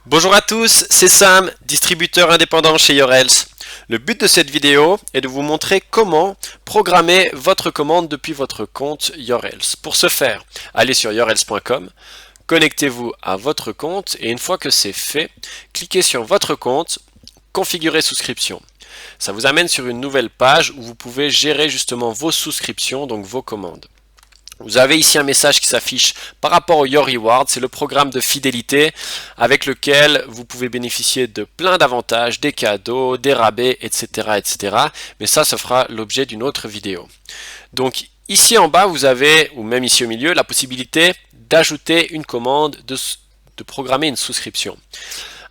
Bonjour à tous, c'est Sam, distributeur indépendant chez Yorels. Le but de cette vidéo est de vous montrer comment programmer votre commande depuis votre compte Yorels. Pour ce faire, allez sur yorels.com, connectez-vous à votre compte et une fois que c'est fait, cliquez sur votre compte, configurer souscription. Ça vous amène sur une nouvelle page où vous pouvez gérer justement vos souscriptions, donc vos commandes. Vous avez ici un message qui s'affiche par rapport au Your Reward, c'est le programme de fidélité avec lequel vous pouvez bénéficier de plein d'avantages, des cadeaux, des rabais, etc., etc. Mais ça fera l'objet d'une autre vidéo. Donc ici en bas, vous avez, ou même ici au milieu, la possibilité d'ajouter une commande, de programmer une souscription.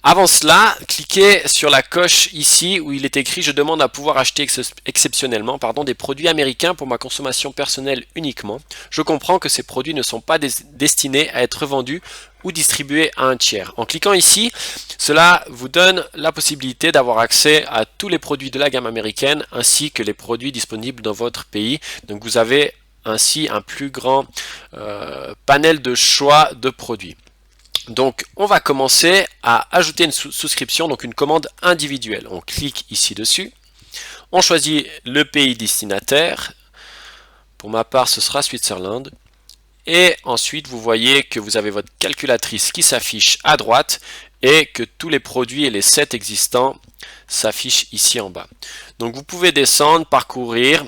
Avant cela, cliquez sur la coche ici où il est écrit « Je demande à pouvoir acheter exceptionnellement des produits américains pour ma consommation personnelle uniquement. Je comprends que ces produits ne sont pas destinés à être vendus ou distribués à un tiers. » En cliquant ici, cela vous donne la possibilité d'avoir accès à tous les produits de la gamme américaine ainsi que les produits disponibles dans votre pays. Donc vous avez ainsi un plus grand panel de choix de produits. Donc on va commencer à ajouter une souscription, donc une commande individuelle. On clique ici dessus, on choisit le pays destinataire, pour ma part ce sera Switzerland, et ensuite vous voyez que vous avez votre calculatrice qui s'affiche à droite et que tous les produits et les sets existants s'affichent ici en bas. Donc vous pouvez descendre, parcourir,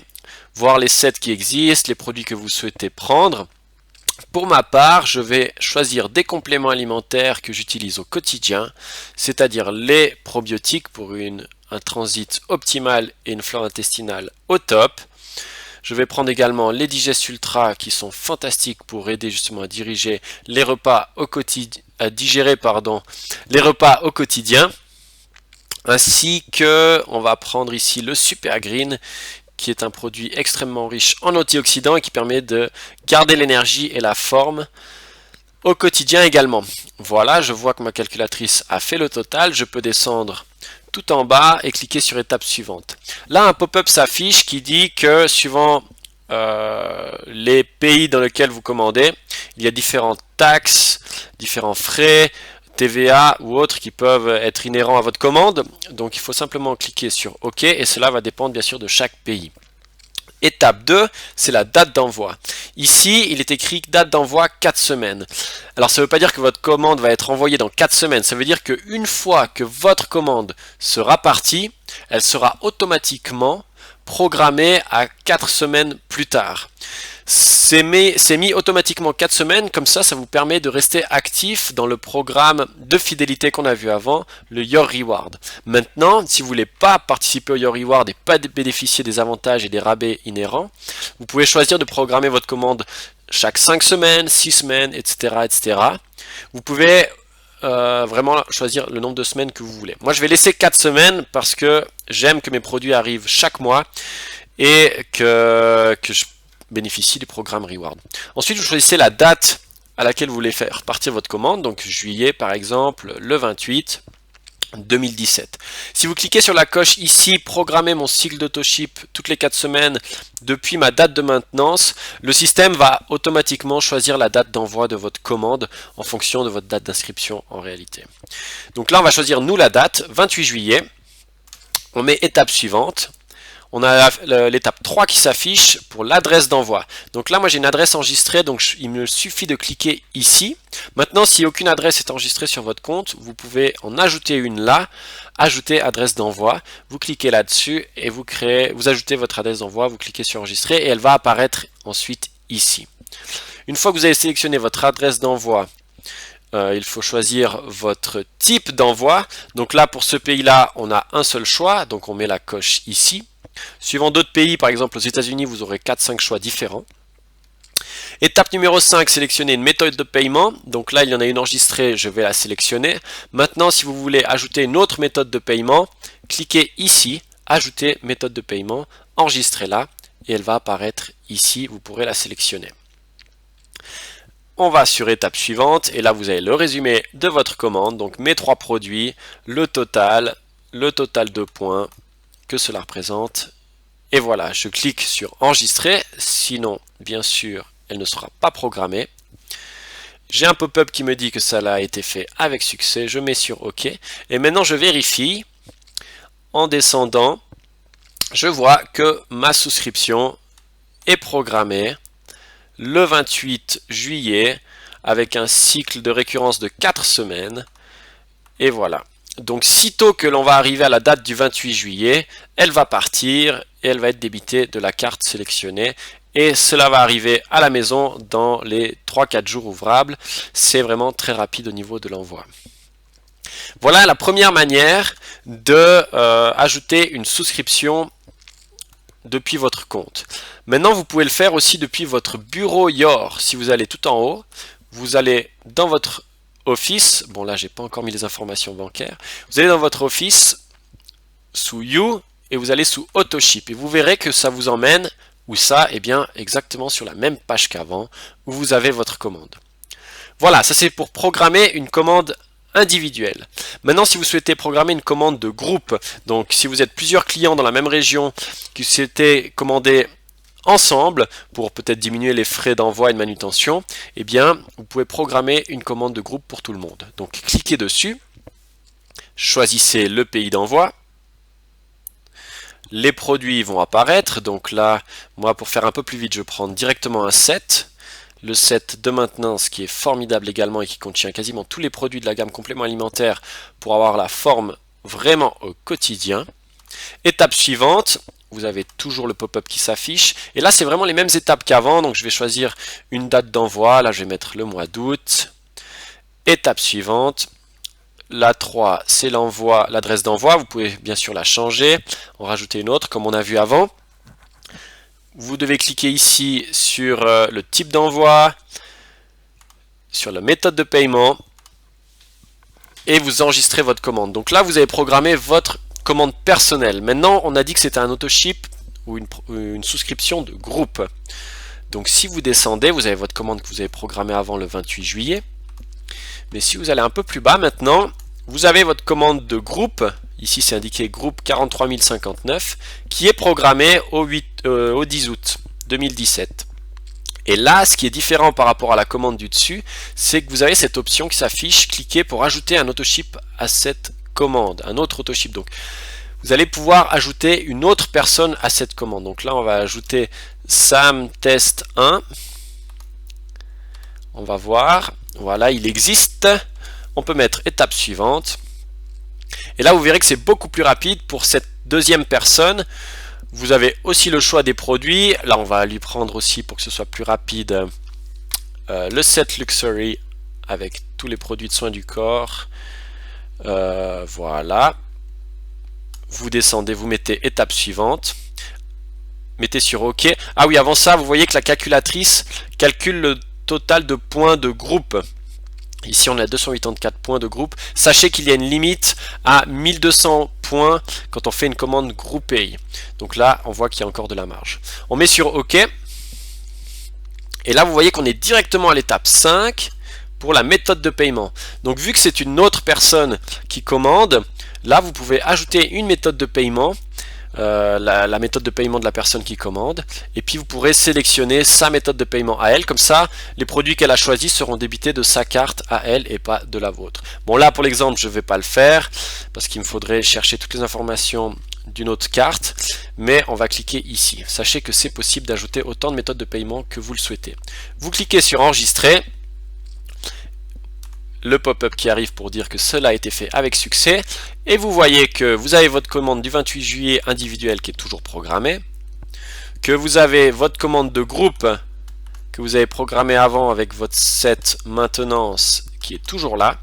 voir les sets qui existent, les produits que vous souhaitez prendre. Pour ma part, je vais choisir des compléments alimentaires que j'utilise au quotidien, c'est-à-dire les probiotiques pour un transit optimal et une flore intestinale au top. Je vais prendre également les Digest Ultra qui sont fantastiques pour aider justement à diriger les repas au quotidien, les repas au quotidien. Ainsi que on va prendre ici le Super Green qui est un produit extrêmement riche en antioxydants et qui permet de garder l'énergie et la forme au quotidien également. Voilà, je vois que ma calculatrice a fait le total. Je peux descendre tout en bas et cliquer sur étape suivante. Là, un pop-up s'affiche qui dit que suivant les pays dans lesquels vous commandez, il y a différentes taxes, différents frais, TVA ou autres qui peuvent être inhérents à votre commande. Donc il faut simplement cliquer sur OK et cela va dépendre bien sûr de chaque pays. Étape 2, c'est la date d'envoi. Ici, il est écrit date d'envoi 4 semaines. Alors ça ne veut pas dire que votre commande va être envoyée dans 4 semaines. Ça veut dire qu'une fois que votre commande sera partie, elle sera automatiquement programmée à 4 semaines plus tard. C'est mis automatiquement 4 semaines, comme ça vous permet de rester actif dans le programme de fidélité qu'on a vu avant, le Your Reward. Maintenant, si vous ne voulez pas participer au Your Reward et pas bénéficier des avantages et des rabais inhérents, vous pouvez choisir de programmer votre commande chaque 5 semaines, 6 semaines, etc. etc. Vous pouvez vraiment choisir le nombre de semaines que vous voulez. Moi, je vais laisser 4 semaines parce que j'aime que mes produits arrivent chaque mois et que je bénéficie du programme Reward. Ensuite, vous choisissez la date à laquelle vous voulez faire partir votre commande, donc juillet par exemple, le 28 2017. Si vous cliquez sur la coche ici, programmer mon cycle d'autoship toutes les 4 semaines depuis ma date de maintenance, le système va automatiquement choisir la date d'envoi de votre commande en fonction de votre date d'inscription en réalité. Donc là, on va choisir nous la date, 28 juillet. On met étape suivante. On a l'étape 3 qui s'affiche pour l'adresse d'envoi. Donc là, moi j'ai une adresse enregistrée, donc il me suffit de cliquer ici. Maintenant, si aucune adresse est enregistrée sur votre compte, vous pouvez en ajouter une là, ajouter adresse d'envoi. Vous cliquez là-dessus et vous ajoutez votre adresse d'envoi, vous cliquez sur enregistrer et elle va apparaître ensuite ici. Une fois que vous avez sélectionné votre adresse d'envoi, il faut choisir votre type d'envoi. Donc là, pour ce pays-là, on a un seul choix, donc on met la coche ici. Suivant d'autres pays, par exemple aux États-Unis, vous aurez 4-5 choix différents. Étape numéro 5, sélectionner une méthode de paiement. Donc là, il y en a une enregistrée, je vais la sélectionner. Maintenant, si vous voulez ajouter une autre méthode de paiement, cliquez ici, ajouter méthode de paiement, enregistrez-la et elle va apparaître ici, vous pourrez la sélectionner. On va sur étape suivante et là vous avez le résumé de votre commande, donc mes 3 produits, le total de points que cela représente. Et voilà, je clique sur enregistrer, sinon bien sûr elle ne sera pas programmée. J'ai un pop-up qui me dit que ça a été fait avec succès. Je mets sur OK. Et maintenant, je vérifie. En descendant, je vois que ma souscription est programmée le 28 juillet avec un cycle de récurrence de 4 semaines. Et voilà. Donc, sitôt que l'on va arriver à la date du 28 juillet, elle va partir et elle va être débitée de la carte sélectionnée. Et cela va arriver à la maison dans les 3-4 jours ouvrables. C'est vraiment très rapide au niveau de l'envoi. Voilà la première manière de ajouter une souscription depuis votre compte. Maintenant, vous pouvez le faire aussi depuis votre bureau Yor. Si vous allez tout en haut, vous allez dans votre Office. Bon, là, j'ai pas encore mis les informations bancaires. Vous allez dans votre Office sous You et vous allez sous Autoship. Et vous verrez que ça vous emmène où ça, eh bien, exactement sur la même page qu'avant, où vous avez votre commande. Voilà, ça c'est pour programmer une commande individuelle. Maintenant, si vous souhaitez programmer une commande de groupe, donc si vous êtes plusieurs clients dans la même région qui souhaitez commander ensemble pour peut-être diminuer les frais d'envoi et de manutention, eh bien, vous pouvez programmer une commande de groupe pour tout le monde. Donc, cliquez dessus, choisissez le pays d'envoi. Les produits vont apparaître, donc là, moi pour faire un peu plus vite, je prends directement un set. Le set de maintenance qui est formidable également et qui contient quasiment tous les produits de la gamme complément alimentaire pour avoir la forme vraiment au quotidien. Étape suivante, vous avez toujours le pop-up qui s'affiche. Et là, c'est vraiment les mêmes étapes qu'avant, donc je vais choisir une date d'envoi. Là, je vais mettre le mois d'août. Étape suivante. La 3, c'est l'envoi, l'adresse d'envoi. Vous pouvez bien sûr la changer, en rajouter une autre, comme on a vu avant. Vous devez cliquer ici sur le type d'envoi, sur la méthode de paiement, et vous enregistrez votre commande. Donc là, vous avez programmé votre commande personnelle. Maintenant, on a dit que c'était un autoship ou une souscription de groupe. Donc si vous descendez, vous avez votre commande que vous avez programmée avant le 28 juillet. Mais si vous allez un peu plus bas maintenant, vous avez votre commande de groupe, ici c'est indiqué groupe 43059, qui est programmée au 10 août 2017. Et là, ce qui est différent par rapport à la commande du dessus, c'est que vous avez cette option qui s'affiche, cliquez pour ajouter un autoship à cette commande, un autre autoship. Donc, vous allez pouvoir ajouter une autre personne à cette commande. Donc là, on va ajouter Sam Test 1. On va voir. Voilà, il existe. On peut mettre étape suivante. Et là, vous verrez que c'est beaucoup plus rapide pour cette deuxième personne. Vous avez aussi le choix des produits. Là, on va lui prendre aussi, pour que ce soit plus rapide, le set Luxury avec tous les produits de soins du corps. Voilà. Vous descendez, vous mettez étape suivante. Mettez sur OK. Ah oui, avant ça, vous voyez que la calculatrice calcule le total de points de groupe. Ici, on a 284 points de groupe. Sachez qu'il y a une limite à 1200 points quand on fait une commande groupée. Donc là, on voit qu'il y a encore de la marge. On met sur OK. Et là, vous voyez qu'on est directement à l'étape 5 pour la méthode de paiement. Donc, vu que c'est une autre personne qui commande, là, vous pouvez ajouter une méthode de paiement. La méthode de paiement de la personne qui commande, et puis vous pourrez sélectionner sa méthode de paiement à elle. Comme ça, les produits qu'elle a choisis seront débités de sa carte à elle et pas de la vôtre. Bon, là pour l'exemple, je ne vais pas le faire parce qu'il me faudrait chercher toutes les informations d'une autre carte, mais on va cliquer ici. Sachez que c'est possible d'ajouter autant de méthodes de paiement que vous le souhaitez. Vous cliquez sur enregistrer, le pop-up qui arrive pour dire que cela a été fait avec succès, et vous voyez que vous avez votre commande du 28 juillet individuelle qui est toujours programmée, que vous avez votre commande de groupe que vous avez programmée avant avec votre set maintenance qui est toujours là,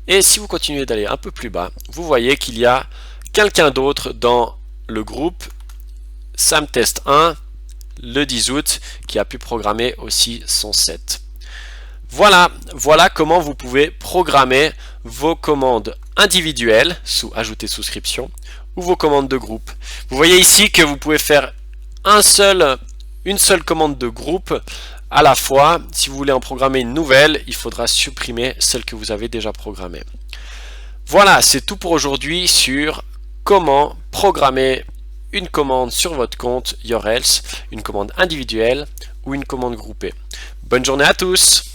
et si vous continuez d'aller un peu plus bas, vous voyez qu'il y a quelqu'un d'autre dans le groupe Sam Test 1 le 10 août qui a pu programmer aussi son set. Voilà comment vous pouvez programmer vos commandes individuelles sous ajouter souscription ou vos commandes de groupe. Vous voyez ici que vous pouvez faire une seule commande de groupe à la fois. Si vous voulez en programmer une nouvelle, il faudra supprimer celle que vous avez déjà programmée. Voilà, c'est tout pour aujourd'hui sur comment programmer une commande sur votre compte Your Else, une commande individuelle ou une commande groupée. Bonne journée à tous!